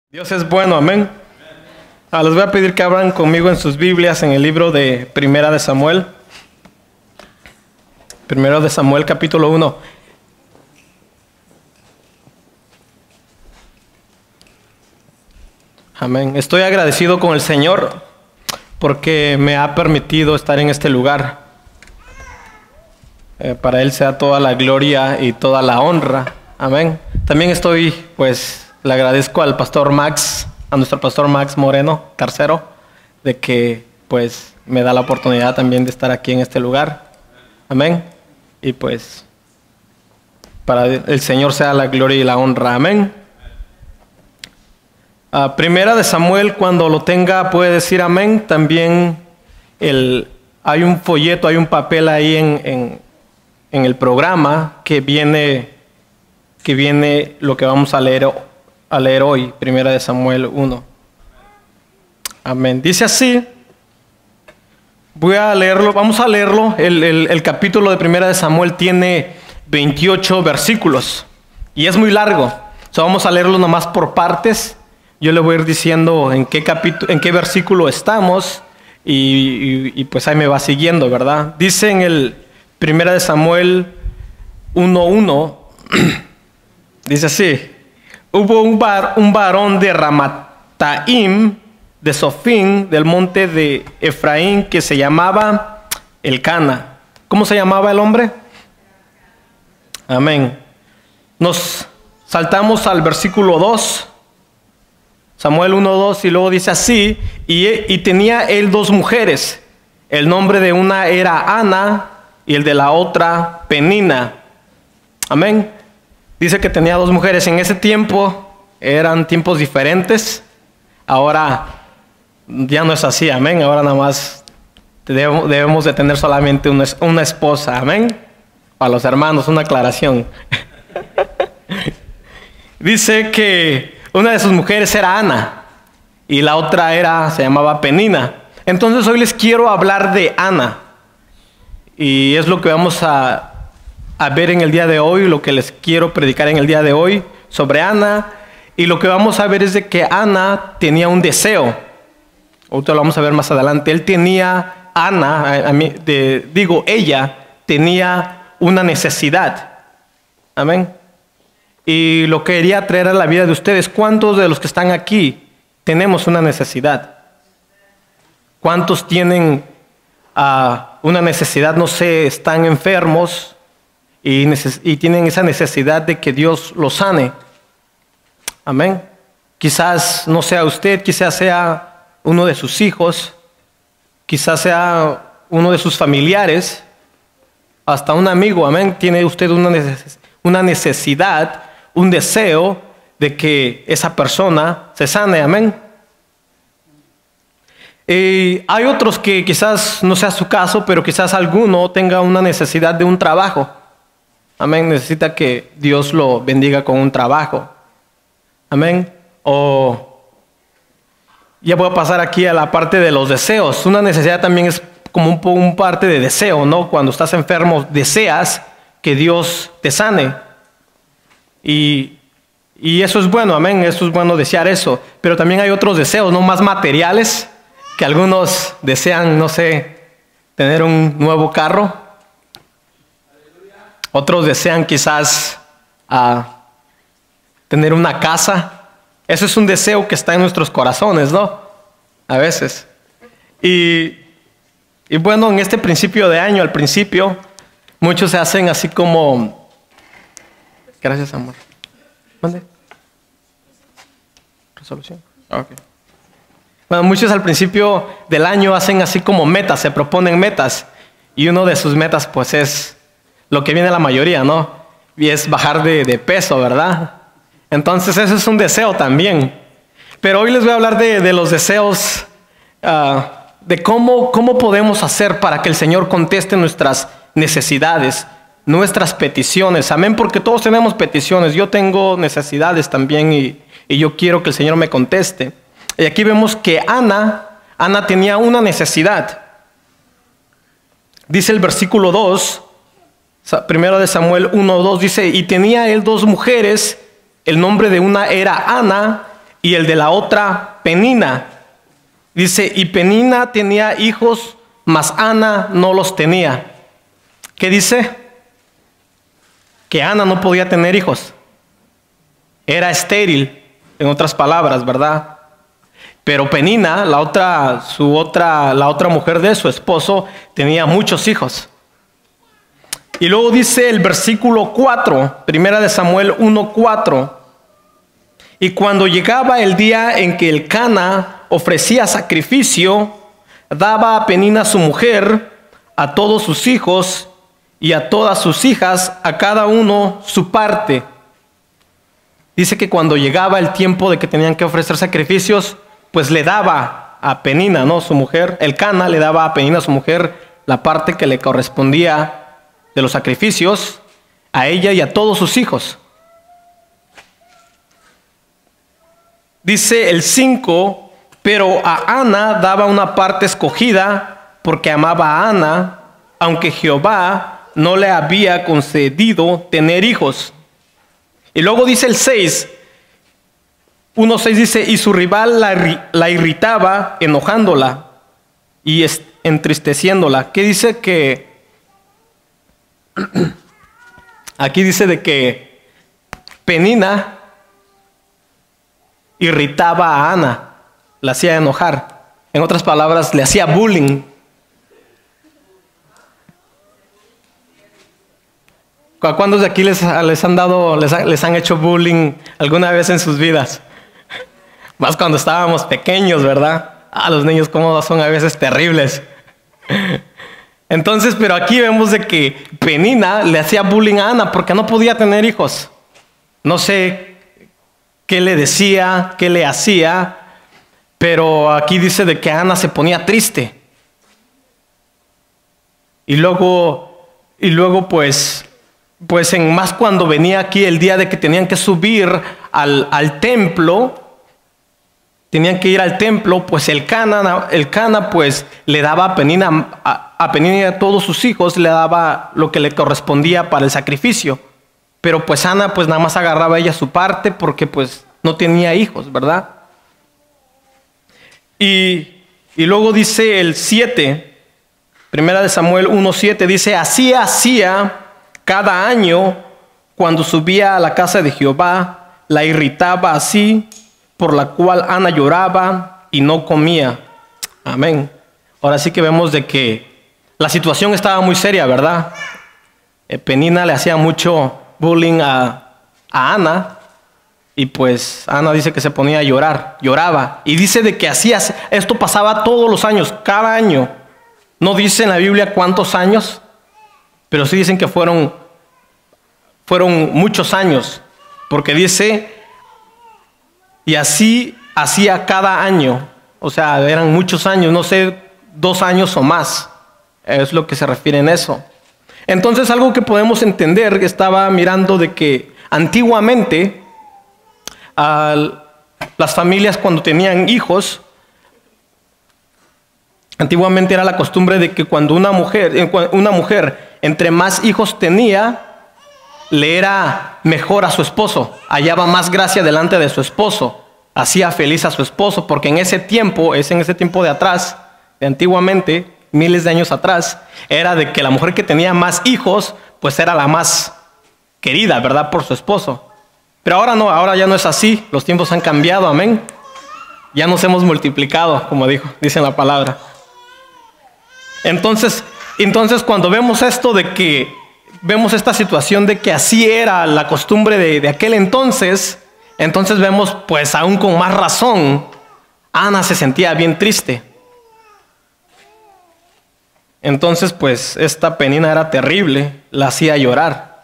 Dios es bueno, amén. Les voy a pedir que abran conmigo en sus Biblias en el libro de Primera de Samuel. Primero de Samuel, capítulo 1. Amén. Estoy agradecido con el Señor porque me ha permitido estar en este lugar. Para Él sea toda la gloria y toda la honra. Amén. También le agradezco al pastor Max, a nuestro pastor Max Moreno, tercero, de que me da la oportunidad también de estar aquí en este lugar. Amén. Y para el Señor sea la gloria y la honra. Amén. Primera de Samuel, cuando lo tenga puede decir amén. También hay un folleto, hay un papel ahí en el programa que viene lo que vamos a leer hoy, Primera de Samuel 1. Amén. Dice así. Voy a leerlo, vamos a leerlo. El capítulo de Primera de Samuel tiene 28 versículos y es muy largo. Vamos a leerlo nomás por partes. Yo le voy a ir diciendo en qué versículo estamos y pues ahí me va siguiendo, ¿verdad? Dice en el Primera de Samuel 1:1, dice así: hubo un varón de Ramataim, de Sofín, del monte de Efraín, que se llamaba Elcana. ¿Cómo se llamaba el hombre? Amén. Nos saltamos al versículo 2. Samuel 1:2, y luego dice así: y tenía él dos mujeres. El nombre de una era Ana y el de la otra Penina. Amén. Dice que tenía dos mujeres. En ese tiempo eran tiempos diferentes. Ahora ya no es así, amén. Ahora nada más debemos de tener solamente una esposa, amén. Para los hermanos, una aclaración. Dice que una de sus mujeres era Ana y la otra se llamaba Penina. Entonces hoy les quiero hablar de Ana. Y es lo que vamos a ver en el día de hoy, lo que les quiero predicar en el día de hoy sobre Ana. Y lo que vamos a ver es de que Ana tenía un deseo. Ahorita lo vamos a ver más adelante. Ella tenía una necesidad. Amén. Y lo quería traer a la vida de ustedes. ¿Cuántos de los que están aquí tenemos una necesidad? ¿Cuántos tienen una necesidad? No sé, están enfermos y tienen esa necesidad de que Dios los sane. Amén. Quizás no sea usted, quizás sea uno de sus hijos, quizás sea uno de sus familiares, hasta un amigo. Amén. Tiene usted una necesidad, un deseo de que esa persona se sane. Amén. Hay otros que quizás no sea su caso, pero quizás alguno tenga una necesidad de un trabajo. Amén. Necesita que Dios lo bendiga con un trabajo. Amén. Ya voy a pasar aquí a la parte de los deseos. Una necesidad también es como un parte de deseo, ¿no? Cuando estás enfermo, deseas que Dios te sane. Y eso es bueno, amén. Eso es bueno, desear eso. Pero también hay otros deseos, ¿no? Más materiales, que algunos desean, no sé, tener un nuevo carro. Otros desean quizás tener una casa. Eso es un deseo que está en nuestros corazones, ¿no? A veces. Y bueno, en este principio de año, al principio, muchos se hacen así como... Gracias, amor. ¿Dónde? Resolución. Okay. Bueno, muchos al principio del año hacen así como metas, se proponen metas. Y uno de sus metas, pues, es lo que viene la mayoría, ¿no? Y es bajar de peso, ¿verdad? Entonces, eso es un deseo también. Pero hoy les voy a hablar de los deseos, de cómo podemos hacer para que el Señor conteste nuestras necesidades, nuestras peticiones. Amén, porque todos tenemos peticiones. Yo tengo necesidades también y yo quiero que el Señor me conteste. Y aquí vemos que Ana tenía una necesidad. Dice el versículo 2, primero de Samuel 1:2, dice: y tenía él dos mujeres, el nombre de una era Ana y el de la otra Penina. Dice, y Penina tenía hijos, mas Ana no los tenía. ¿Qué dice? Que Ana no podía tener hijos. Era estéril, en otras palabras, ¿verdad? Pero Penina, la otra mujer de su esposo, tenía muchos hijos. Y luego dice el versículo 4, primera de Samuel 1:4. Y cuando llegaba el día en que Elcana ofrecía sacrificio, daba a Penina su mujer, a todos sus hijos y a todas sus hijas, a cada uno su parte. Dice que cuando llegaba el tiempo de que tenían que ofrecer sacrificios, pues le daba a Penina, ¿no? Su mujer, Elcana le daba a Penina, su mujer, la parte que le correspondía de los sacrificios, a ella y a todos sus hijos. Dice el 5, pero a Ana daba una parte escogida porque amaba a Ana, aunque Jehová no le había concedido tener hijos. Y luego dice el 6, 1:6 dice, y su rival la irritaba, enojándola y entristeciéndola. ¿Qué dice? Que aquí dice de que Penina irritaba a Ana, la hacía enojar. En otras palabras, le hacía bullying. ¿A cuántos de aquí les han hecho bullying alguna vez en sus vidas? Más cuando estábamos pequeños, ¿verdad? Los niños cómo son a veces terribles. Entonces, pero aquí vemos de que Penina le hacía bullying a Ana porque no podía tener hijos. No sé qué le decía, qué le hacía, pero aquí dice de que Ana se ponía triste. Y luego pues en más cuando venía aquí el día de que tenían que subir al templo, tenían que ir al templo, pues Elcana pues le daba a Penina y a todos sus hijos, le daba lo que le correspondía para el sacrificio. Pero pues Ana pues nada más agarraba ella su parte porque pues no tenía hijos, ¿verdad? Y luego dice el 7, primera de Samuel 1:7, dice, así hacía cada año cuando subía a la casa de Jehová, la irritaba así, por la cual Ana lloraba y no comía. Amén. Ahora sí que vemos de que la situación estaba muy seria, ¿verdad? Penina le hacía mucho bullying a Ana, y pues Ana dice que se ponía a llorar, lloraba, y dice de que esto pasaba todos los años, cada año. No dice en la Biblia cuántos años, pero sí dicen que fueron muchos años, porque dice, y así hacía cada año, o sea, eran muchos años, no sé, 2 años o más, es lo que se refiere en eso. Entonces algo que podemos entender, que estaba mirando de que antiguamente las familias cuando tenían hijos, antiguamente era la costumbre de que cuando una mujer entre más hijos tenía, le era mejor a su esposo, hallaba más gracia delante de su esposo, hacía feliz a su esposo, porque en ese tiempo de atrás, de antiguamente, miles de años atrás, era de que la mujer que tenía más hijos, pues era la más querida, ¿verdad? Por su esposo. Pero ahora no, ahora ya no es así, los tiempos han cambiado, amén. Ya nos hemos multiplicado, como dice la palabra. Entonces cuando vemos esto de que, vemos esta situación de que así era la costumbre de aquel entonces vemos pues aún con más razón, Ana se sentía bien triste. Entonces pues esta Penina era terrible, la hacía llorar.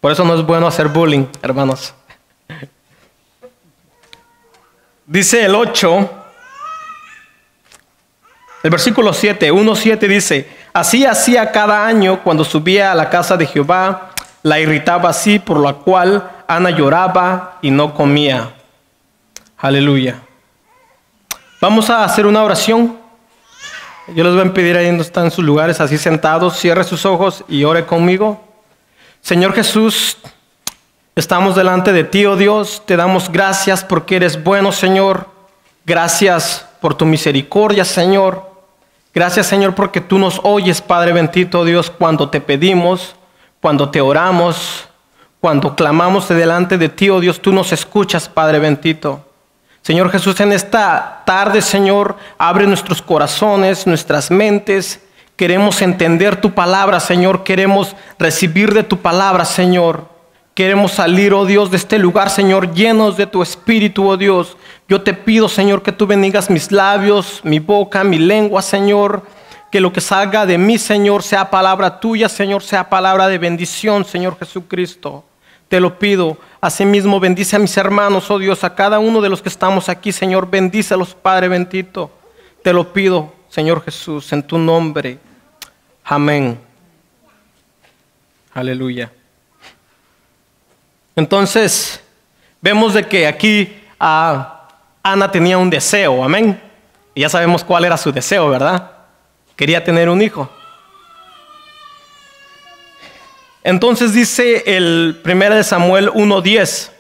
Por eso no es bueno hacer bullying, hermanos. Dice el 8, el versículo 7, 1:7 dice, así hacía cada año cuando subía a la casa de Jehová, la irritaba así, por la cual Ana lloraba y no comía. Aleluya. Vamos a hacer una oración. Yo les voy a pedir ahí donde están en sus lugares, así sentados, cierre sus ojos y ore conmigo. Señor Jesús, Estamos delante de ti, oh Dios, te damos gracias porque eres bueno, Señor. Gracias por tu misericordia, Señor. Gracias, Señor, porque tú nos oyes, Padre bendito, Dios, cuando te pedimos, cuando te oramos, cuando clamamos delante de ti, oh Dios, tú nos escuchas, Padre bendito. Señor Jesús, en esta tarde, Señor, abre nuestros corazones, nuestras mentes. Queremos entender tu palabra, Señor. Queremos recibir de tu palabra, Señor. Queremos salir, oh Dios, de este lugar, Señor, llenos de tu espíritu, oh Dios. Yo te pido, Señor, que tú bendigas mis labios, mi boca, mi lengua, Señor. Que lo que salga de mí, Señor, sea palabra tuya, Señor, sea palabra de bendición, Señor Jesucristo. Te lo pido. Asimismo, bendice a mis hermanos, oh Dios, a cada uno de los que estamos aquí, Señor. Bendícelos, Padre bendito. Te lo pido, Señor Jesús, en tu nombre. Amén. Aleluya. Entonces, vemos de que aquí Ana tenía un deseo, amén. Y ya sabemos cuál era su deseo, ¿verdad? Quería tener un hijo. Entonces dice el 1 Samuel 1:10.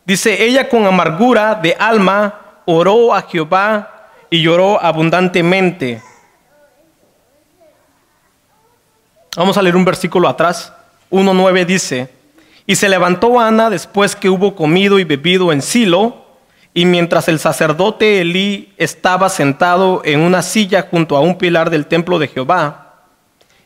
Dice, ella con amargura de alma oró a Jehová y lloró abundantemente. Vamos a leer un versículo atrás. 1:9 dice, y se levantó Ana después que hubo comido y bebido en Silo, y mientras el sacerdote Elí estaba sentado en una silla junto a un pilar del templo de Jehová.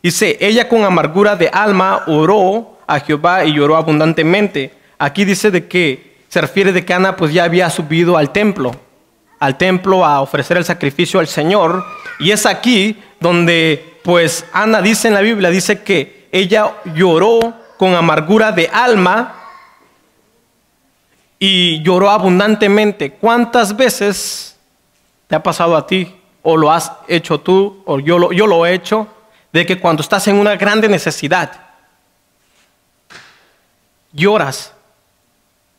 Dice, ella con amargura de alma oró a Jehová y lloró abundantemente. Aquí dice de que se refiere de que Ana pues ya había subido al templo a ofrecer el sacrificio al Señor. Y es aquí donde pues Ana dice en la Biblia, dice que ella lloró con amargura de alma y lloró abundantemente. ¿Cuántas veces te ha pasado a ti? ¿O lo has hecho tú? ¿O yo lo he hecho? De que cuando estás en una grande necesidad, lloras.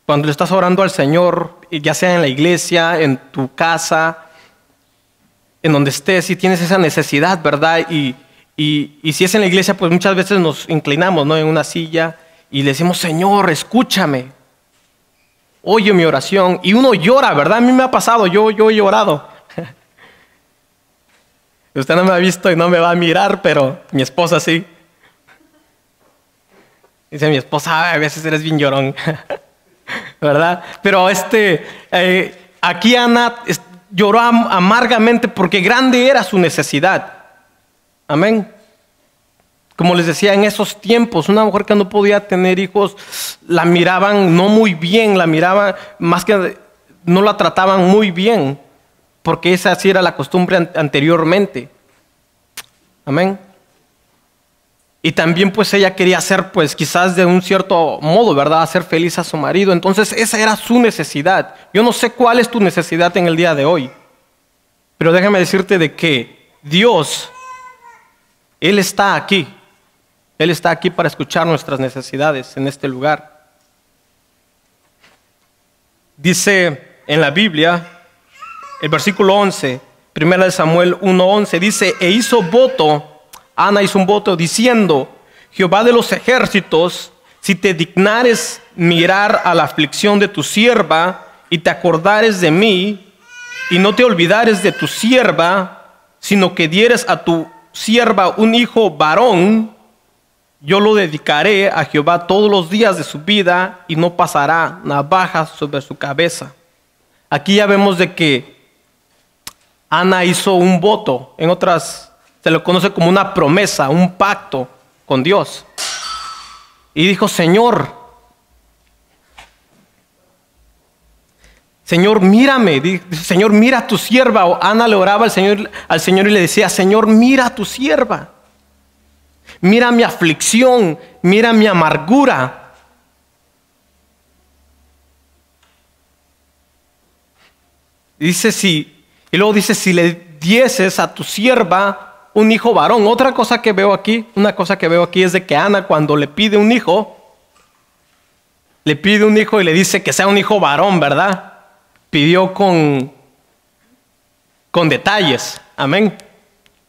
Cuando le estás orando al Señor, ya sea en la iglesia, en tu casa, en donde estés, y tienes esa necesidad, ¿verdad? Y si es en la iglesia, pues muchas veces nos inclinamos, ¿no?, en una silla y le decimos, Señor, escúchame, oye mi oración. Y uno llora, ¿verdad? A mí me ha pasado, yo he llorado. Usted no me ha visto y no me va a mirar, pero mi esposa sí. Dice mi esposa, a veces eres bien llorón, ¿verdad? Pero aquí Ana lloró amargamente porque grande era su necesidad. Amén. Como les decía, en esos tiempos, una mujer que no podía tener hijos, la miraban no muy bien, la miraban más que no la trataban muy bien, porque esa sí era la costumbre anteriormente. Amén. Y también pues ella quería hacer pues quizás de un cierto modo, ¿verdad?, hacer feliz a su marido. Entonces esa era su necesidad. Yo no sé cuál es tu necesidad en el día de hoy, pero déjame decirte de que Dios, Él está aquí. Él está aquí para escuchar nuestras necesidades en este lugar. Dice en la Biblia, el versículo 11, 1 Samuel 1:11, dice, e hizo voto, Ana hizo un voto diciendo, Jehová de los ejércitos, si te dignares mirar a la aflicción de tu sierva y te acordares de mí y no te olvidares de tu sierva, sino que dieres a tu sierva un hijo varón, yo lo dedicaré a Jehová todos los días de su vida y no pasará navaja sobre su cabeza. Aquí ya vemos de que Ana hizo un voto, en otras se lo conoce como una promesa, un pacto con Dios. Y dijo, Señor, mírame, Señor, mira a tu sierva. Ana le oraba al Señor y le decía, Señor, mira a tu sierva. Mira mi aflicción, mira mi amargura. Y luego dice, si le dieses a tu sierva un hijo varón. Una cosa que veo aquí es de que Ana, cuando le pide un hijo y le dice que sea un hijo varón, ¿verdad? Pidió con detalles, amén.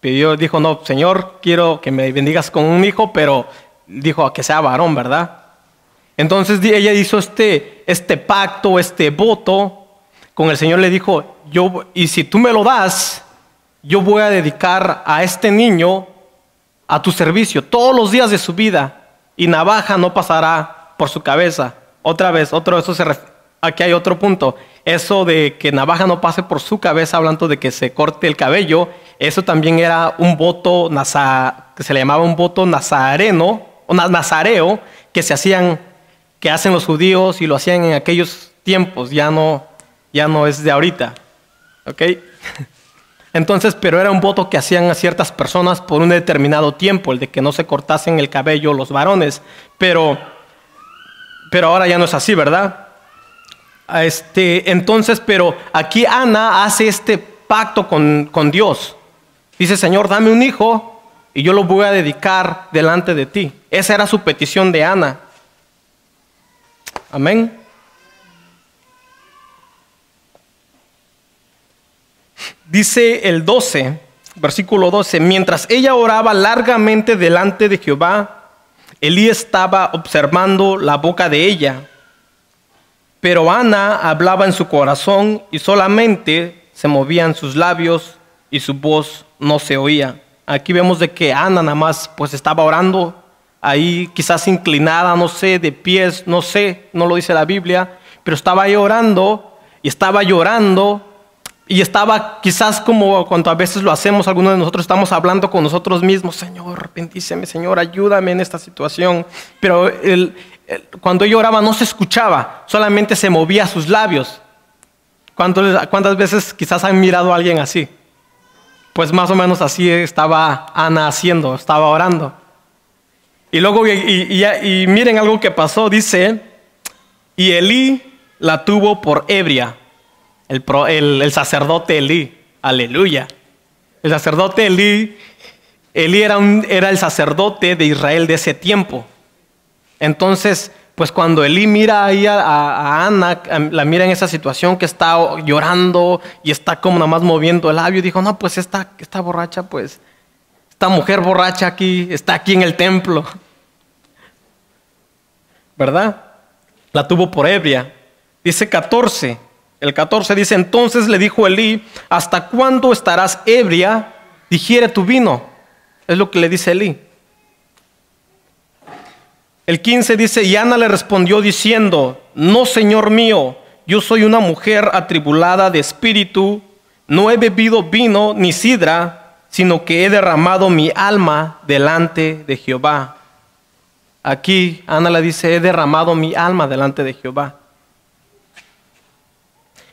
Dijo, no, Señor, quiero que me bendigas con un hijo, pero dijo que sea varón, ¿verdad? Entonces ella hizo este pacto, este voto con el Señor. Le dijo, y si tú me lo das, yo voy a dedicar a este niño a tu servicio todos los días de su vida, y navaja no pasará por su cabeza. Otra vez, aquí hay otro punto. Eso de que navaja no pase por su cabeza, hablando de que se corte el cabello, eso también era un voto que se le llamaba un voto nazareno, o nazareo, que hacen los judíos y lo hacían en aquellos tiempos, ya no es de ahorita. ¿Ok? Entonces, pero era un voto que hacían a ciertas personas por un determinado tiempo, el de que no se cortasen el cabello los varones. Pero ahora ya no es así, ¿verdad? Entonces, pero aquí Ana hace este pacto con Dios. Dice, Señor, dame un hijo y yo lo voy a dedicar delante de ti. Esa era su petición de Ana. Amén. Dice el 12, versículo 12, mientras ella oraba largamente delante de Jehová, Elí estaba observando la boca de ella. Pero Ana hablaba en su corazón y solamente se movían sus labios y su voz no se oía. Aquí vemos de que Ana nada más pues estaba orando ahí, quizás inclinada, no sé, de pies, no sé, no lo dice la Biblia, pero estaba ahí orando y estaba llorando. Y estaba quizás como cuando a veces lo hacemos, algunos de nosotros estamos hablando con nosotros mismos, Señor, bendíceme, Señor, ayúdame en esta situación. Pero cuando ella oraba no se escuchaba, solamente se movía sus labios. ¿Cuántas veces quizás han mirado a alguien así? Pues más o menos así estaba Ana haciendo, estaba orando. Y luego, y miren algo que pasó, dice, y Elí la tuvo por ebria. El sacerdote Elí, aleluya. El sacerdote Elí era el sacerdote de Israel de ese tiempo. Entonces, pues cuando Elí mira ahí a Ana, la mira en esa situación que está llorando y está como nada más moviendo el labio, dijo, no, pues esta borracha, pues, esta mujer borracha está aquí en el templo. ¿Verdad? La tuvo por ebria. Dice 14. El 14 dice, entonces le dijo Elí, ¿hasta cuándo estarás ebria? Digiere tu vino. Es lo que le dice Elí. El 15 dice, y Ana le respondió diciendo, no, Señor mío, yo soy una mujer atribulada de espíritu, no he bebido vino ni sidra, sino que he derramado mi alma delante de Jehová. Aquí Ana le dice, he derramado mi alma delante de Jehová.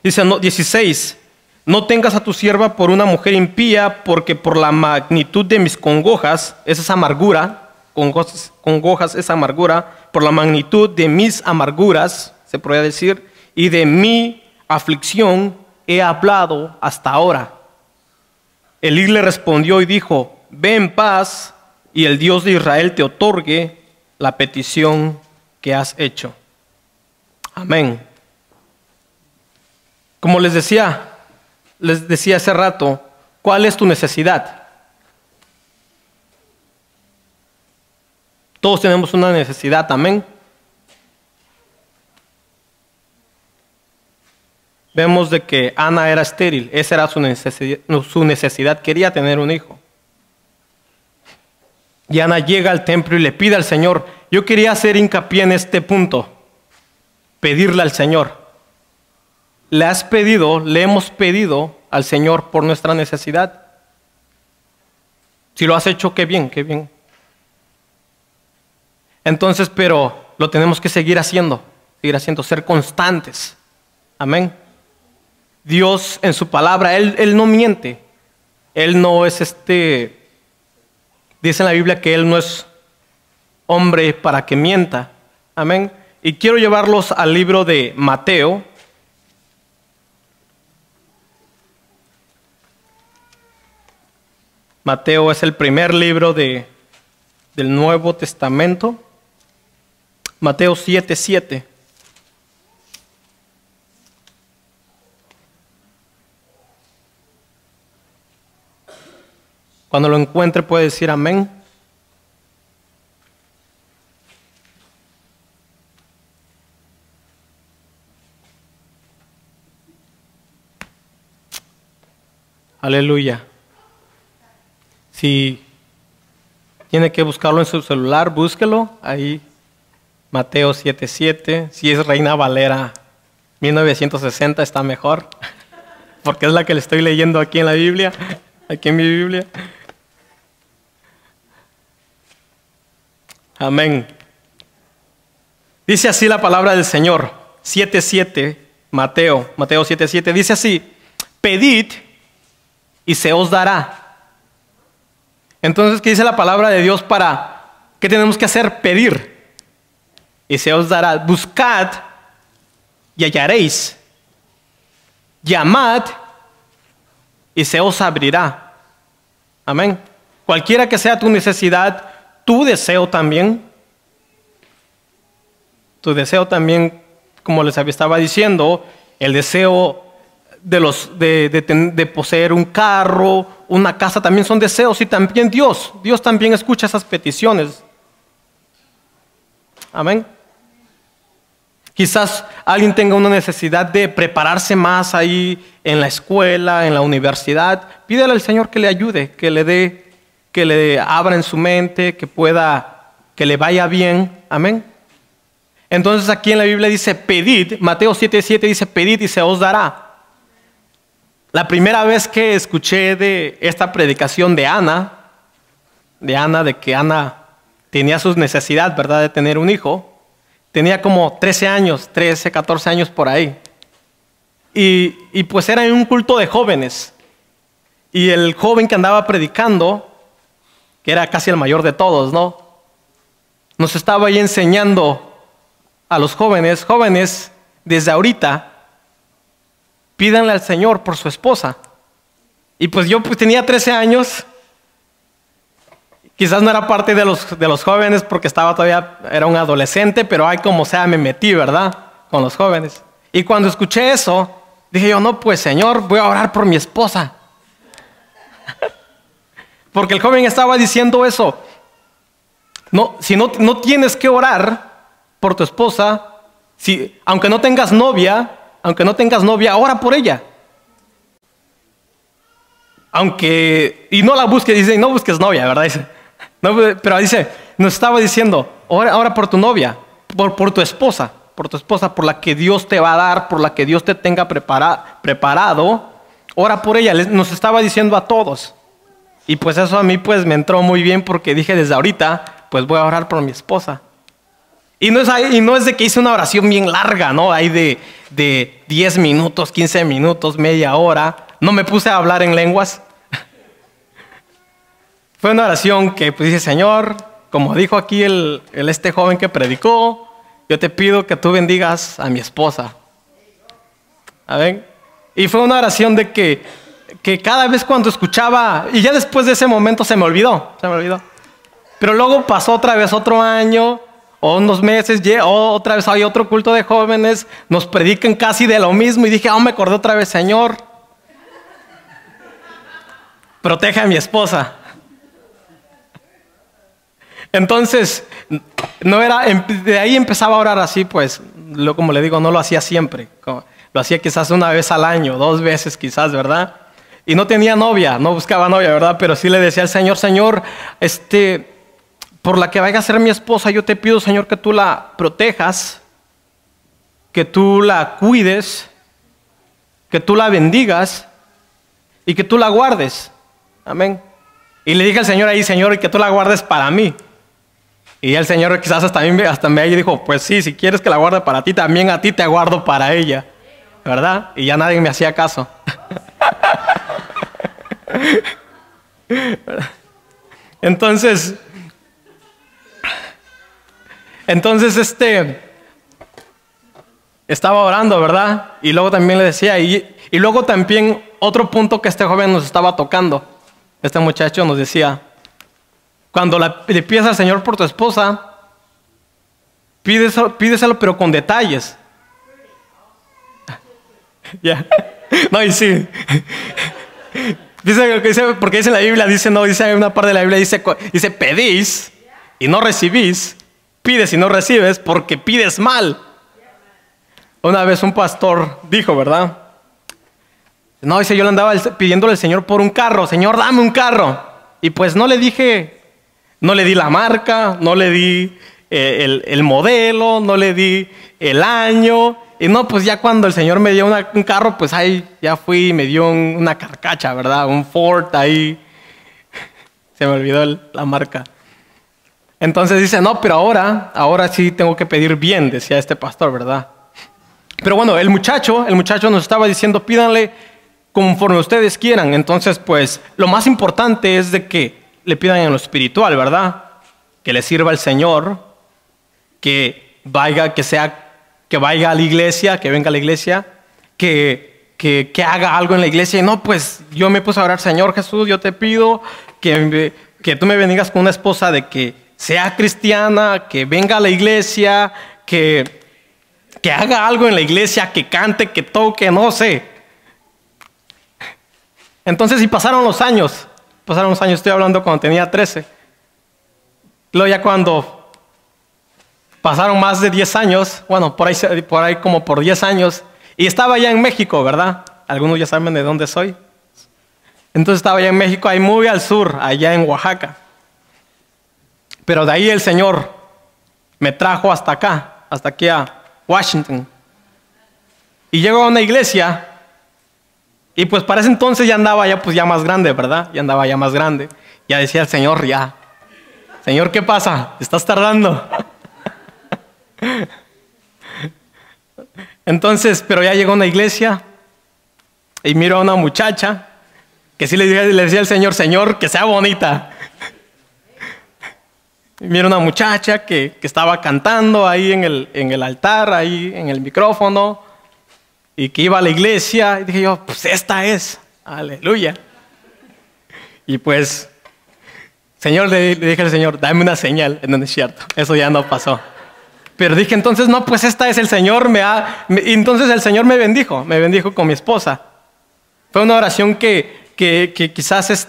Dice 16, no tengas a tu sierva por una mujer impía, porque por la magnitud de mis congojas, esa es amargura, congojas es amargura, por la magnitud de mis amarguras, se podría decir, y de mi aflicción he hablado hasta ahora. Elí le respondió y dijo, ve en paz, y el Dios de Israel te otorgue la petición que has hecho. Amén. Como les decía hace rato, ¿cuál es tu necesidad? Todos tenemos una necesidad, amén. Vemos de que Ana era estéril, esa era su necesidad, quería tener un hijo. Y Ana llega al templo y le pide al Señor. Yo quería hacer hincapié en este punto, pedirle al Señor. Le hemos pedido al Señor por nuestra necesidad. Si lo has hecho, qué bien, qué bien. Entonces, pero lo tenemos que seguir haciendo, ser constantes. Amén. Dios en su palabra, Él no miente. Él no es dice en la Biblia que Él no es hombre para que mienta. Amén. Y quiero llevarlos al libro de Mateo. Mateo es el primer libro del Nuevo Testamento. Mateo 7:7. Cuando lo encuentre puede decir amén. Aleluya. Si tiene que buscarlo en su celular, búsquelo ahí. Mateo 7:7. Si es Reina Valera 1960 está mejor, porque es la que le estoy leyendo aquí en la Biblia, aquí en mi Biblia. Amén. Dice así la palabra del Señor, 7:7, Mateo 7:7, dice así: pedid y se os dará. Entonces, ¿qué dice la palabra de Dios para qué tenemos que hacer? Pedir y se os dará. Buscad y hallaréis. Llamad y se os abrirá. Amén. Cualquiera que sea tu necesidad, tu deseo también, como les estaba diciendo, el deseo de poseer un carro, una casa, también son deseos, y también Dios también escucha esas peticiones. Amén. Quizás alguien tenga una necesidad de prepararse más ahí en la escuela, en la universidad. Pídele al Señor que le ayude, que le abra en su mente, que le vaya bien. Amén. Entonces aquí en la Biblia dice pedid, Mateo 7:7 dice pedid y se os dará. La primera vez que escuché de esta predicación de Ana, de que Ana tenía sus necesidades, ¿verdad?, de tener un hijo. Tenía como 13 años, 13, 14 años por ahí. Y pues era en un culto de jóvenes. Y el joven que andaba predicando, que era casi el mayor de todos, ¿no?, nos estaba ahí enseñando a los jóvenes, desde ahorita, pídanle al Señor por su esposa. Y pues yo tenía 13 años. Quizás no era parte de los jóvenes porque era un adolescente, pero ahí como sea me metí, ¿verdad?, con los jóvenes. Y cuando escuché eso, dije yo, no, pues Señor, voy a orar por mi esposa. Porque el joven estaba diciendo eso. No, si no tienes que orar por tu esposa, aunque no tengas novia, ora por ella. Y no la busques, dice, no busques novia, ¿verdad? Dice, no, pero dice, nos estaba diciendo, ora por tu novia, por tu esposa, por la que Dios te va a dar, por la que Dios te tenga preparado, ora por ella. Nos estaba diciendo a todos. Y pues eso a mí pues me entró muy bien, porque dije desde ahorita, pues voy a orar por mi esposa. Y no es de que hice una oración bien larga, ¿no? Ahí de 10 minutos, 15 minutos, media hora. No me puse a hablar en lenguas. Fue una oración que pues dije, Señor, como dijo aquí este joven que predicó, yo te pido que tú bendigas a mi esposa. ¿Amén? Y fue una oración de que cada vez cuando escuchaba, y ya después de ese momento se me olvidó. Pero luego pasó otra vez otro año, o unos meses, otra vez hay otro culto de jóvenes, nos predican casi de lo mismo, y dije, me acordé otra vez, Señor, protege a mi esposa. Entonces, de ahí empezaba a orar así, pues, como le digo, no lo hacía siempre, lo hacía quizás una vez al año, 2 veces quizás, ¿verdad? Y no tenía novia, no buscaba novia, ¿verdad? Pero sí le decía al Señor, Señor, por la que vaya a ser mi esposa, yo te pido, Señor, que tú la protejas, que tú la cuides, que tú la bendigas y que tú la guardes. Amén. Y le dije al Señor ahí, Señor, y que tú la guardes para mí. Y el Señor quizás hasta me dijo, pues sí, si quieres que la guarde para ti, también a ti te guardo para ella, ¿verdad? Y ya nadie me hacía caso. Entonces, estaba orando, ¿verdad? Y luego también le decía, y luego también otro punto que este joven nos estaba tocando. Este muchacho nos decía, cuando le pides al Señor por tu esposa, pídeselo pero con detalles. Ya. No, y sí. Porque dice en la Biblia, dice una parte de la Biblia, dice pedís y no recibís, pides y no recibes porque pides mal. Una vez un pastor dijo, ¿verdad? No, dice, yo le andaba pidiéndole al Señor por un carro. Señor, dame un carro. Y pues no le dije, no le di la marca, no le di el modelo, no le di el año. Y no, pues ya cuando el Señor me dio un carro, pues ahí ya fui y me dio una carcacha, ¿verdad? Un Ford ahí. Se me olvidó la marca. Entonces dice, no, pero ahora sí tengo que pedir bien, decía este pastor, ¿verdad? Pero bueno, el muchacho nos estaba diciendo, pídanle conforme ustedes quieran. Entonces, pues, lo más importante es de que le pidan en lo espiritual, ¿verdad? Que le sirva al Señor, que vaya a la iglesia, que venga a la iglesia, que haga algo en la iglesia. Y no, pues, yo me puse a orar, Señor Jesús, yo te pido que tú me bendigas con una esposa de que sea cristiana, que venga a la iglesia, que haga algo en la iglesia, que cante, que toque, no sé. Entonces, y pasaron los años, estoy hablando cuando tenía 13. Luego ya cuando pasaron más de 10 años, bueno, por ahí como por 10 años, y estaba ya en México, ¿verdad? Algunos ya saben de dónde soy. Entonces estaba ya en México, ahí muy al sur, allá en Oaxaca. Pero de ahí el Señor me trajo hasta acá, hasta aquí a Washington. Y llego a una iglesia y pues para ese entonces ya andaba ya más grande, ¿verdad? Ya andaba ya más grande. Ya decía el Señor, Señor, ¿qué pasa? ¿Estás tardando? Entonces, pero ya llegó a una iglesia y miro a una muchacha que sí le decía al Señor, Señor, que sea bonita. Mira una muchacha que estaba cantando ahí en el altar, ahí en el micrófono, y que iba a la iglesia. Y dije yo, pues esta es, aleluya. Y pues, Señor, le dije al Señor, dame una señal. No es cierto, eso ya no pasó. Pero dije entonces, no, pues esta es el Señor. Y entonces el Señor me bendijo con mi esposa. Fue una oración que quizás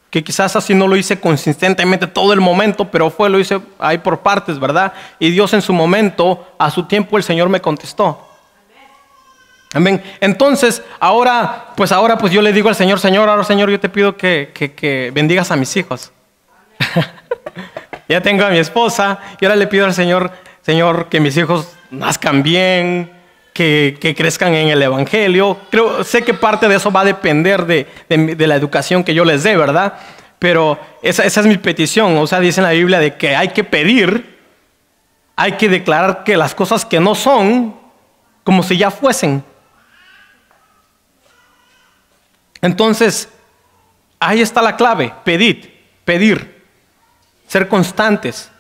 que quizás así no lo hice consistentemente todo el momento, pero lo hice ahí por partes, ¿verdad? Y Dios en su momento, a su tiempo, el Señor me contestó. Amén. Entonces, ahora pues yo le digo al Señor, ahora Señor, yo te pido que bendigas a mis hijos. Ya tengo a mi esposa y ahora le pido al Señor, que mis hijos nazcan bien, que crezcan en el Evangelio. Sé que parte de eso va a depender de la educación que yo les dé, ¿verdad? Pero esa es mi petición. O sea, dice en la Biblia de que hay que pedir, hay que declarar que las cosas que no son, como si ya fuesen. Entonces, ahí está la clave, pedir, ser constantes.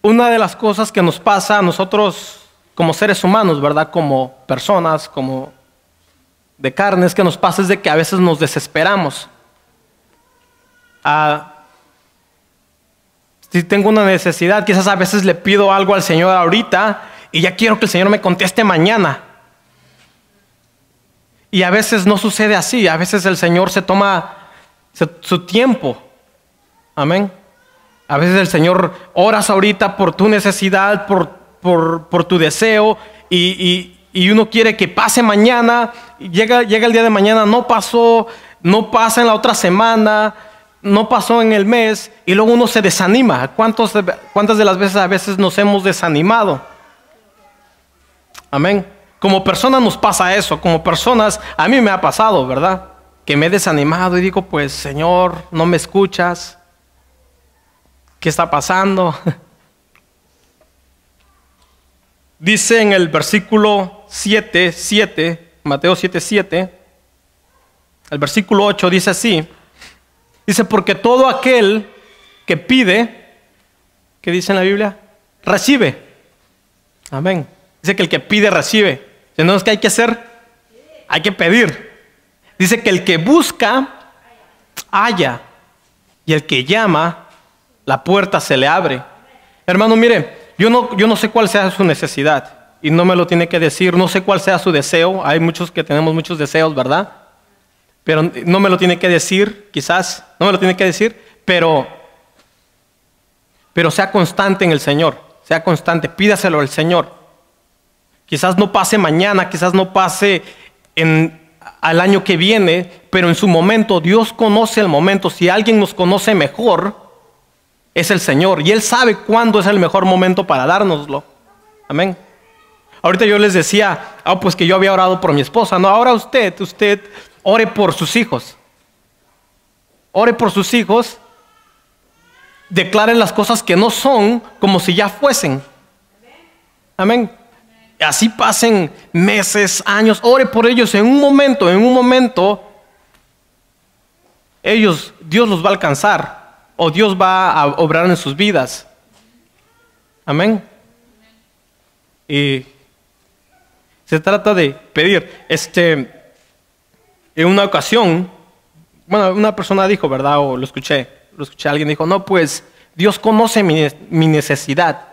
Una de las cosas que nos pasa a nosotros como seres humanos, ¿verdad? Como personas, como de carnes, que nos pasa es de que a veces nos desesperamos. Si tengo una necesidad, quizás a veces le pido algo al Señor ahorita y ya quiero que el Señor me conteste mañana. Y a veces no sucede así, a veces el Señor se toma su tiempo. Amén. A veces el Señor oras ahorita por tu necesidad, por tu deseo y uno quiere que pase mañana, llega el día de mañana, no pasó, no pasa en la otra semana, no pasó en el mes y luego uno se desanima. ¿Cuántas de las veces a veces nos hemos desanimado? Amén. Como personas nos pasa eso, como personas, a mí me ha pasado, ¿verdad? Que me he desanimado y digo, pues Señor, no me escuchas. ¿Qué está pasando? Dice en el versículo 7, Mateo 7, el versículo 8 dice así. Dice, porque todo aquel que pide, ¿qué dice en la Biblia? Recibe. Amén. Dice que el que pide, recibe. Entonces, ¿qué hay que hacer? Hay que pedir. Dice que el que busca, halla. Y el que llama, la puerta se le abre. Hermano, mire, yo no sé cuál sea su necesidad. Y no me lo tiene que decir. No sé cuál sea su deseo. Hay muchos que tenemos muchos deseos, ¿verdad? Pero no me lo tiene que decir, quizás. No me lo tiene que decir. Pero sea constante en el Señor. Sea constante. Pídaselo al Señor. Quizás no pase mañana, quizás no pase al año que viene, pero en su momento, Dios conoce el momento. Si alguien nos conoce mejor, es el Señor. Y Él sabe cuándo es el mejor momento para dárnoslo. Amén. Ahorita yo les decía, pues que yo había orado por mi esposa. No, ahora usted ore por sus hijos. Ore por sus hijos. Declaren las cosas que no son como si ya fuesen. Amén. Así pasen meses, años. Ore por ellos en un momento. Dios los va a alcanzar. O Dios va a obrar en sus vidas. Amén. Y se trata de pedir. En una ocasión, una persona dijo, ¿verdad? O lo escuché, alguien dijo, no, pues Dios conoce mi necesidad.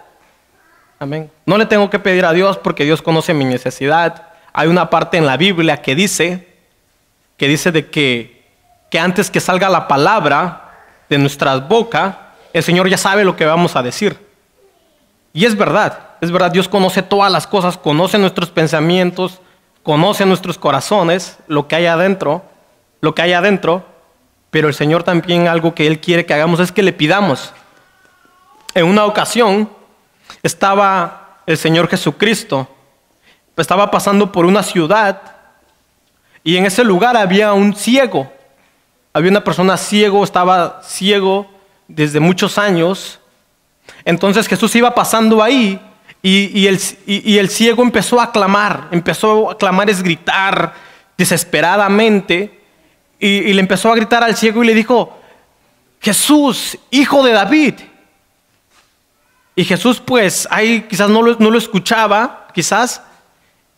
Amén. No le tengo que pedir a Dios porque Dios conoce mi necesidad. Hay una parte en la Biblia que dice de que antes que salga la palabra de nuestras bocas, el Señor ya sabe lo que vamos a decir. Y es verdad, Dios conoce todas las cosas, conoce nuestros pensamientos, conoce nuestros corazones, lo que hay adentro, pero el Señor también algo que Él quiere que hagamos es que le pidamos. En una ocasión estaba el Señor Jesucristo, estaba pasando por una ciudad y en ese lugar había un ciego, había una persona estaba ciego desde muchos años. Entonces Jesús iba pasando ahí y el ciego empezó a clamar, es gritar desesperadamente y le empezó a gritar al ciego y le dijo, Jesús, hijo de David. Y Jesús pues ahí quizás no lo escuchaba, quizás,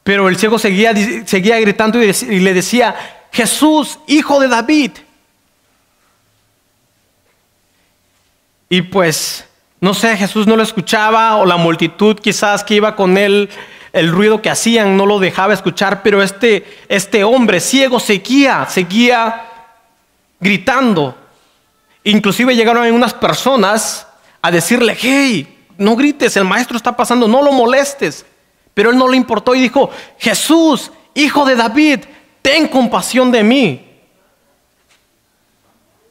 pero el ciego seguía gritando y le decía, Jesús, hijo de David. Y pues, no sé, Jesús no lo escuchaba o la multitud quizás que iba con él, el ruido que hacían no lo dejaba escuchar, pero este hombre ciego seguía gritando. Inclusive llegaron unas personas a decirle, hey, no grites, el maestro está pasando, no lo molestes. Pero él no le importó y dijo, Jesús, hijo de David, ten compasión de mí.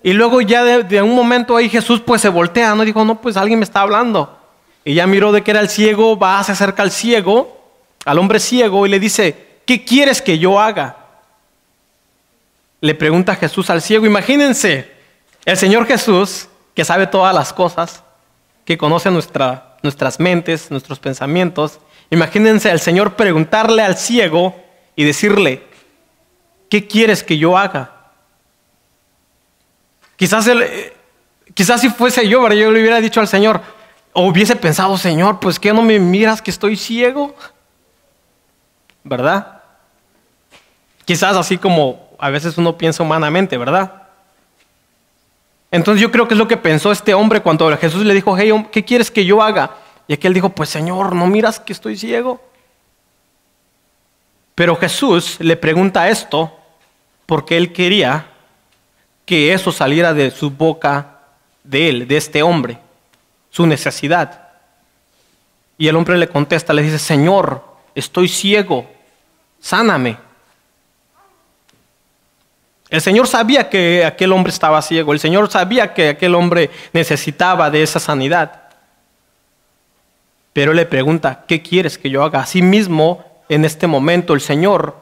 Y luego ya de un momento ahí Jesús pues se voltea, ¿no? Dijo, no, pues alguien me está hablando. Y ya miró de que era el ciego, se acerca al ciego, al hombre ciego y le dice, ¿qué quieres que yo haga? Le pregunta Jesús al ciego. Imagínense, el Señor Jesús, que sabe todas las cosas, que conoce nuestras mentes, nuestros pensamientos. Imagínense al Señor preguntarle al ciego y decirle, ¿qué quieres que yo haga? Quizás si fuese yo le hubiera dicho al Señor, o hubiese pensado, Señor, pues ¿qué no me miras que estoy ciego? ¿Verdad? Quizás así como a veces uno piensa humanamente, ¿verdad? Entonces yo creo que es lo que pensó este hombre cuando Jesús le dijo, hey, ¿qué quieres que yo haga? Y aquel dijo, pues Señor, ¿no miras que estoy ciego? Pero Jesús le pregunta esto porque él quería que eso saliera de su boca de él, de este hombre, su necesidad. Y el hombre le contesta, le dice, Señor, estoy ciego, sáname. El Señor sabía que aquel hombre estaba ciego, el Señor sabía que aquel hombre necesitaba de esa sanidad. Pero le pregunta, ¿qué quieres que yo haga? Así mismo, en este momento, el Señor,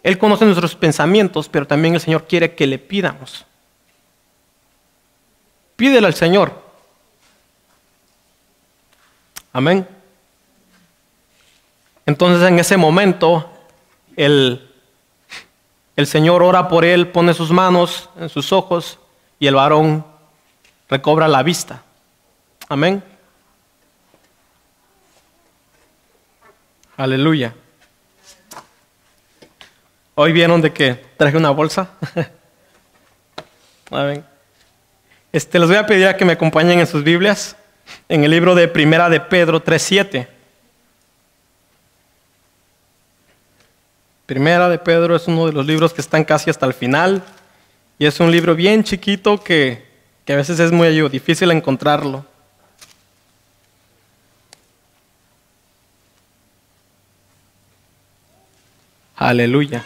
Él conoce nuestros pensamientos, pero también el Señor quiere que le pidamos. Pídele al Señor. Amén. Entonces en ese momento, el Señor ora por él, pone sus manos en sus ojos y el varón recobra la vista. Amén. Aleluya. Hoy vieron de que traje una bolsa. Amén. Les voy a pedir a que me acompañen en sus Biblias, en el libro de Primera de Pedro 3:7. Primera de Pedro es uno de los libros que están casi hasta el final y es un libro bien chiquito que a veces es muy difícil encontrarlo. Aleluya.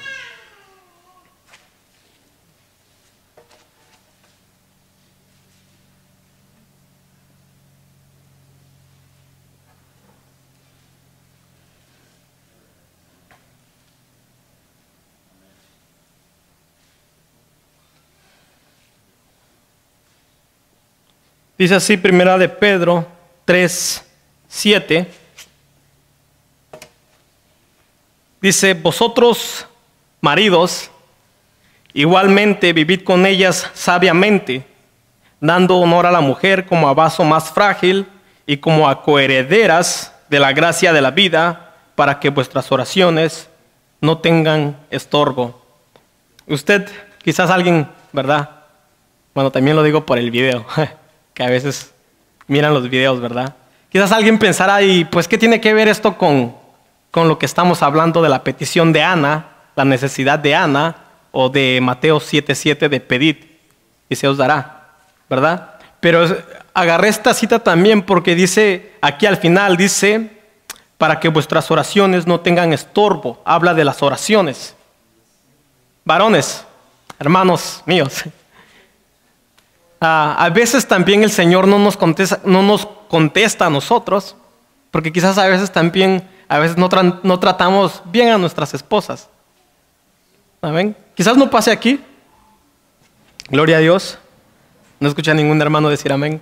Dice así, primera de Pedro 3:7. Dice, vosotros, maridos, igualmente vivid con ellas sabiamente, dando honor a la mujer como a vaso más frágil y como a coherederas de la gracia de la vida, para que vuestras oraciones no tengan estorbo. Usted, quizás alguien, ¿verdad? Bueno, también lo digo por el video, que a veces miran los videos, ¿verdad? Quizás alguien pensará, y pues, ¿qué tiene que ver esto con lo que estamos hablando de la petición de Ana, la necesidad de Ana, o de Mateo 7:7 de pedid y se os dará, ¿verdad? Pero agarré esta cita también porque dice, aquí al final dice, para que vuestras oraciones no tengan estorbo. Habla de las oraciones. Varones, hermanos míos, a veces también el Señor no nos contesta a nosotros, porque quizás a veces también, no tratamos bien a nuestras esposas. ¿Amén? Quizás no pase aquí. Gloria a Dios. No escuché a ningún hermano decir amén.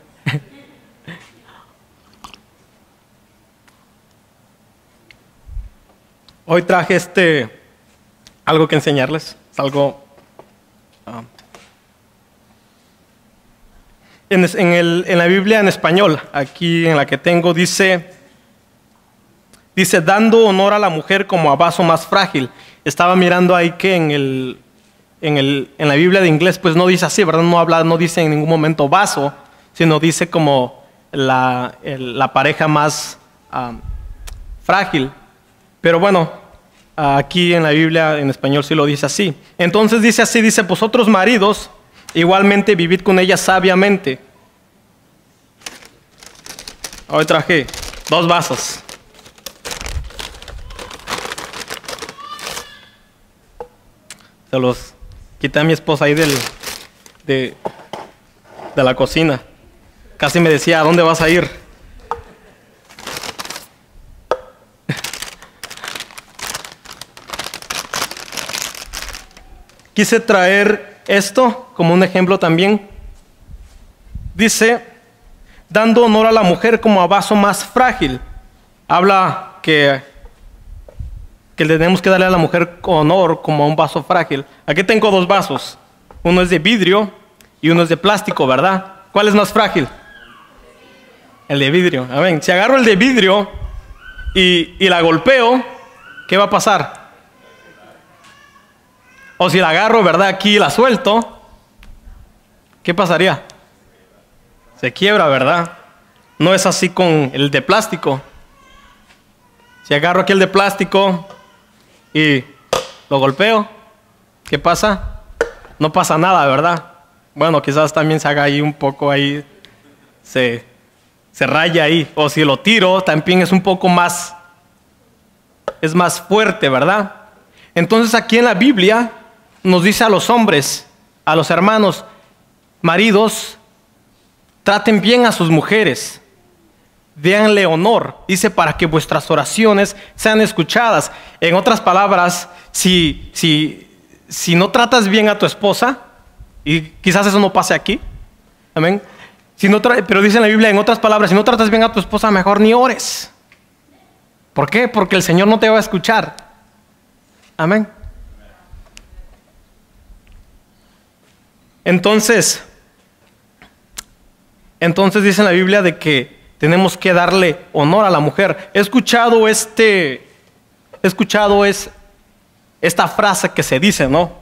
Hoy traje algo que enseñarles. Es algo... En la Biblia en español, aquí en la que tengo, dice, dando honor a la mujer como a vaso más frágil. Estaba mirando ahí que en la Biblia de inglés pues no dice así, ¿verdad? No dice en ningún momento vaso, sino dice como la pareja más frágil. Pero bueno, aquí en la Biblia en español sí lo dice así. Entonces dice así, dice, vosotros maridos, igualmente vivid con ella sabiamente. Hoy traje 2 vasos. Se los quité a mi esposa ahí de la cocina. Casi me decía, ¿a dónde vas a ir? Quise traer esto como un ejemplo también. Dice, dando honor a la mujer como a vaso más frágil. Habla que tenemos que darle a la mujer honor como a un vaso frágil. Aquí tengo 2 vasos. Uno es de vidrio y uno es de plástico, ¿verdad? ¿Cuál es más frágil? El de vidrio. A ver, si agarro el de vidrio y la golpeo, ¿qué va a pasar? O si la agarro, ¿verdad? Aquí y la suelto, ¿qué pasaría? Se quiebra, ¿verdad? No es así con el de plástico. Si agarro aquí el de plástico y lo golpeo, ¿qué pasa? No pasa nada, ¿verdad? Bueno, quizás también se haga ahí un poco ahí, se raya ahí. O si lo tiro, también es un poco más, es más fuerte, ¿verdad? Entonces aquí en la Biblia nos dice a los hombres, a los hermanos, maridos, traten bien a sus mujeres, déanle honor, dice, para que vuestras oraciones sean escuchadas. En otras palabras, si no tratas bien a tu esposa, y quizás eso no pase aquí, amén, pero dice en la Biblia, en otras palabras, si no tratas bien a tu esposa, mejor ni ores. ¿Por qué? Porque el Señor no te va a escuchar. Amén. Entonces dice en la Biblia de que tenemos que darle honor a la mujer. He escuchado esta frase que se dice, ¿no?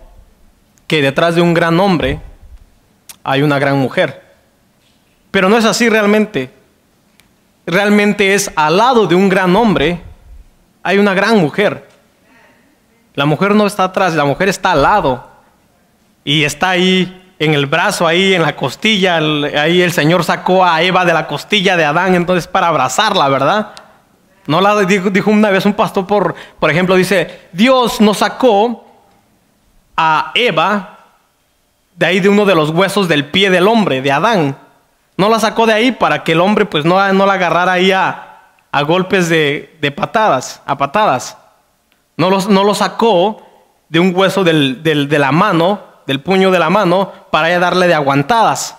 Que detrás de un gran hombre hay una gran mujer. Pero no es así realmente. Realmente es al lado de un gran hombre hay una gran mujer. La mujer no está atrás, la mujer está al lado. Y está ahí en el brazo, ahí en la costilla. Ahí el Señor sacó a Eva de la costilla de Adán, entonces para abrazarla, ¿verdad? No la dijo una vez un pastor, por ejemplo, dice, Dios nos sacó a Eva de ahí, de uno de los huesos del pie del hombre, de Adán. No la sacó de ahí para que el hombre pues no la agarrara ahí a golpes de patadas, a patadas. No lo sacó de un hueso de la mano, del puño de la mano, para ella darle de aguantadas.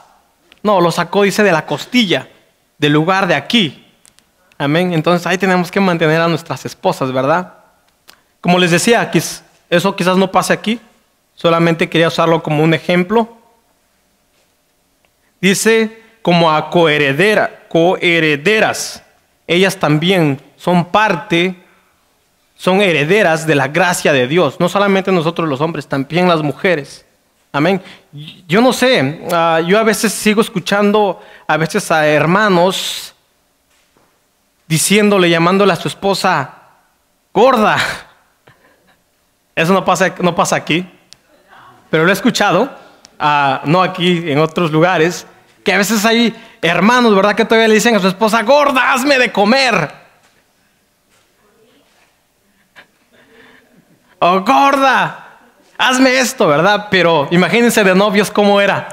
No, lo sacó, dice, de la costilla, del lugar de aquí. Amén. Entonces ahí tenemos que mantener a nuestras esposas, ¿verdad? Como les decía, eso quizás no pase aquí. Solamente quería usarlo como un ejemplo. Dice, como a coherederas. Ellas también son herederas de la gracia de Dios. No solamente nosotros los hombres, también las mujeres. Amén. Yo no sé, yo a veces sigo escuchando a veces a hermanos llamándole a su esposa gorda. Eso no pasa aquí, pero lo he escuchado, no aquí, en otros lugares, que a veces hay hermanos, ¿verdad?, que todavía le dicen a su esposa, gorda, hazme de comer. O gorda, hazme esto, ¿verdad? Pero imagínense de novios cómo era.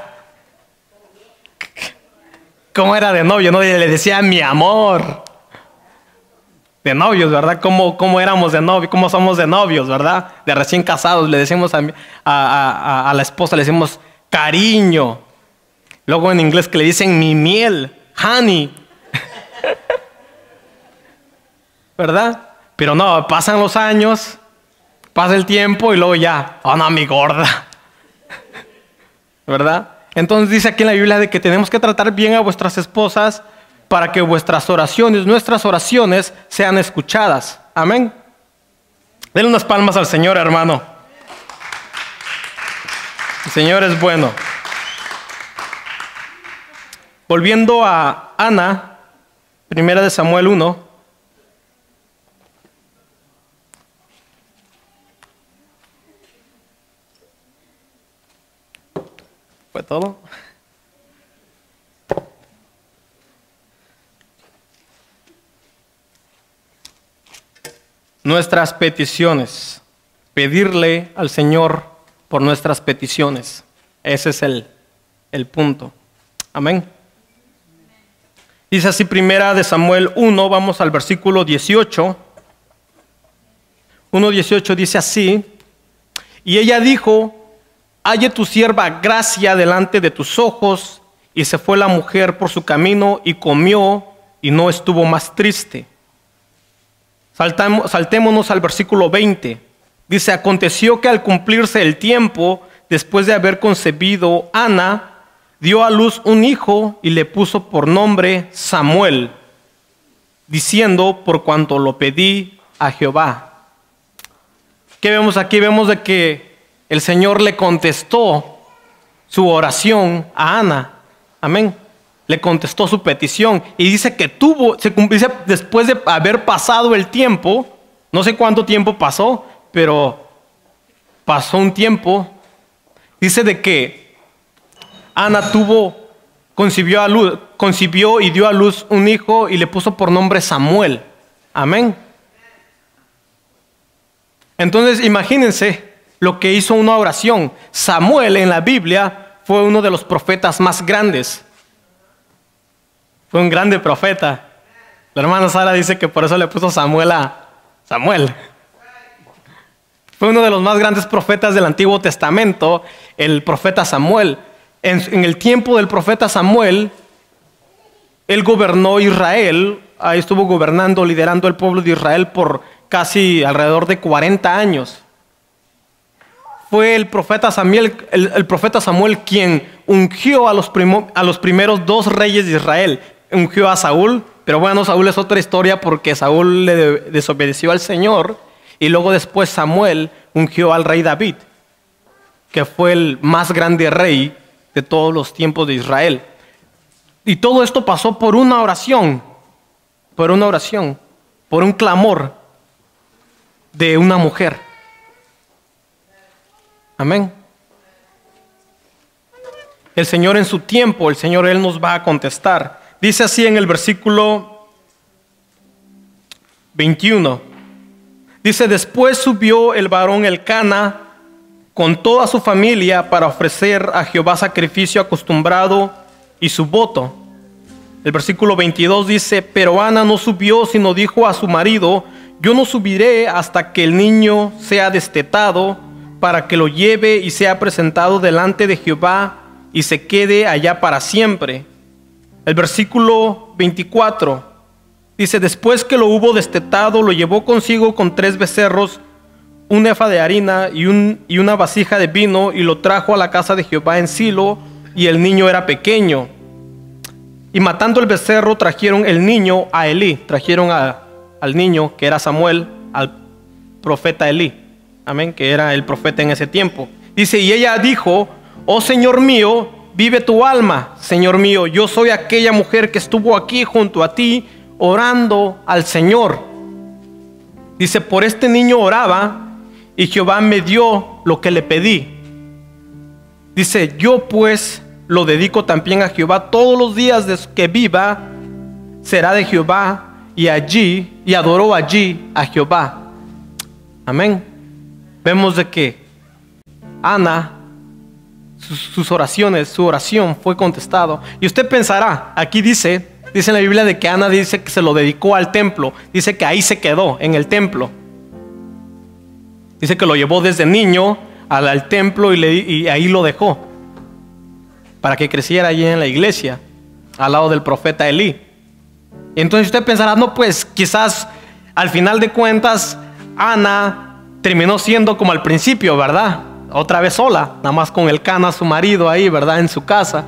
¿Cómo era de novio? ¿No? Y le decía, mi amor. De novios, ¿verdad? ¿Cómo éramos de novios? ¿Cómo somos de novios, verdad? De recién casados, le decimos a la esposa, le decimos cariño. Luego en inglés que le dicen mi miel, honey. ¿Verdad? Pero no, pasan los años, pasa el tiempo y luego ya, oh no, mi gorda. ¿Verdad? Entonces dice aquí en la Biblia de que tenemos que tratar bien a vuestras esposas para que vuestras oraciones, nuestras oraciones, sean escuchadas. Amén. Denle unas palmas al Señor, hermano. El Señor es bueno. Volviendo a Ana, 1 Samuel 1. ¿Fue todo? Nuestras peticiones. Pedirle al Señor por nuestras peticiones. Ese es el punto. Amén. Dice así 1 Samuel 1, vamos al versículo 18. 1:18 dice así. Y ella dijo, halle tu sierva gracia delante de tus ojos. Y se fue la mujer por su camino y comió y no estuvo más triste. Saltémonos al versículo 20. Dice, aconteció que al cumplirse el tiempo, después de haber concebido, Ana dio a luz un hijo y le puso por nombre Samuel, diciendo, por cuanto lo pedí a Jehová. ¿Qué vemos aquí? Vemos de que el Señor le contestó su oración a Ana. Amén. Le contestó su petición y dice que dice, después de haber pasado el tiempo, no sé cuánto tiempo pasó, pero pasó un tiempo. Dice de que Ana concibió y dio a luz un hijo y le puso por nombre Samuel. Amén. Entonces imagínense lo que hizo una oración. Samuel en la Biblia fue uno de los profetas más grandes. Fue un grande profeta. La hermana Sara dice que por eso le puso Samuel a Samuel. Fue uno de los más grandes profetas del Antiguo Testamento, el profeta Samuel. En el tiempo del profeta Samuel, él gobernó Israel. Ahí estuvo gobernando, liderando el pueblo de Israel por casi alrededor de 40 años. Fue el profeta Samuel quien ungió a los primeros 2 reyes de Israel. Ungió a Saúl, pero bueno, Saúl es otra historia porque Saúl le desobedeció al Señor. Y luego después Samuel ungió al rey David, que fue el más grande rey de todos los tiempos de Israel. Y todo esto pasó por una oración, por un clamor de una mujer. Amén. El Señor en su tiempo, Él nos va a contestar. Dice así en el versículo 21. Dice, después subió el varón Elcana con toda su familia para ofrecer a Jehová sacrificio acostumbrado y su voto. El versículo 22 dice, pero Ana no subió, sino dijo a su marido, yo no subiré hasta que el niño sea destetado, para que lo lleve y sea presentado delante de Jehová y se quede allá para siempre. El versículo 24 dice, después que lo hubo destetado, lo llevó consigo con 3 becerros, un efa de harina y una vasija de vino, y lo trajo a la casa de Jehová en Silo, y el niño era pequeño. Y matando el becerro, trajeron el niño a Elí. Trajeron al niño, que era Samuel, al profeta Elí. Amén, que era el profeta en ese tiempo. Dice, y ella dijo, oh Señor mío, vive tu alma, Señor mío. Yo soy aquella mujer que estuvo aquí junto a ti, orando al Señor. Dice, por este niño oraba, y Jehová me dio lo que le pedí. Dice, yo pues lo dedico también a Jehová. Todos los días de que viva será de Jehová, y adoró allí a Jehová. Amén. Vemos de que Ana, sus oraciones, su oración fue contestado. Y usted pensará, aquí dice en la Biblia de que Ana dice que se lo dedicó al templo. Dice que ahí se quedó, en el templo. Dice que lo llevó desde niño al templo y ahí lo dejó, para que creciera allí en la iglesia, al lado del profeta Elí. Y entonces usted pensará, no, pues quizás al final de cuentas Ana terminó siendo como al principio, ¿verdad? Otra vez sola, nada más con Elcana, su marido ahí, ¿verdad? En su casa.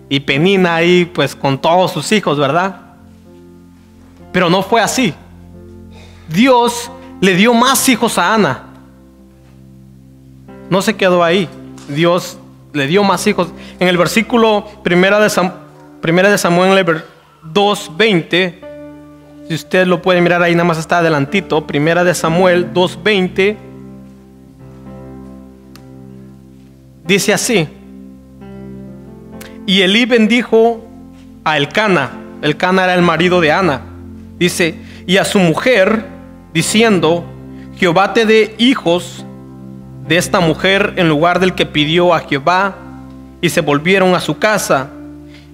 Y Penina ahí pues con todos sus hijos, ¿verdad? Pero no fue así. Dios le dio más hijos a Ana. No se quedó ahí. Dios le dio más hijos. En el versículo 1 de Samuel 2:20, si usted lo puede mirar ahí, nada más está adelantito. 1 de Samuel 2:20 dice así: y Elí bendijo a Elcana. Elcana era el marido de Ana. Dice, y a su mujer, diciendo, Jehová te dé hijos de esta mujer en lugar del que pidió a Jehová. Y se volvieron a su casa.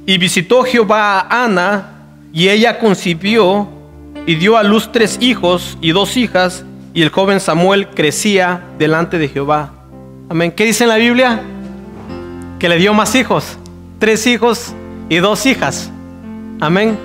Y visitó Jehová a Ana, y ella concibió y dio a luz 3 hijos y 2 hijas, y el joven Samuel crecía delante de Jehová. Amén. ¿Qué dice en la Biblia? Que le dio más hijos, 3 hijos y 2 hijas. Amén.